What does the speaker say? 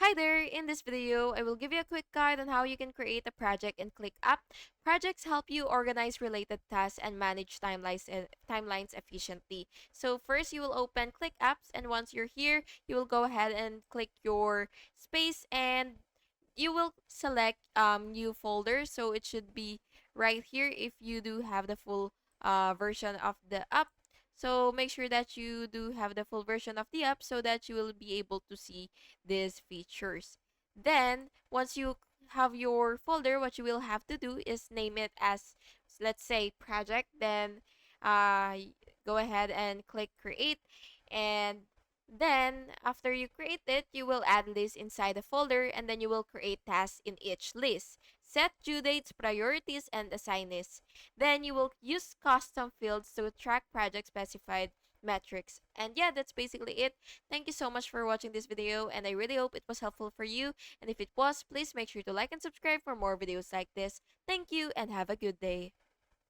Hi there! In this video, I will give you a quick guide on how you can create a project in ClickUp. Projects help you organize related tasks and manage timelines efficiently. So first, you will open ClickUps, and once you're here, you will go ahead and click your space, and you will select new folder. So it should be right here if you do have the full version of the app. So make sure that you do have the full version of the app so that you will be able to see these features. Then once you have your folder, what you will have to do is name it as, let's say, project. Then go ahead and click create, and then, after you create it, you will add lists inside the folder, and then you will create tasks in each list. Set due dates, priorities, and assign lists. Then you will use custom fields to track project specified metrics. And yeah, that's basically it. Thank you so much for watching this video, and I really hope it was helpful for you. And if it was, please make sure to like and subscribe for more videos like this. Thank you, and have a good day.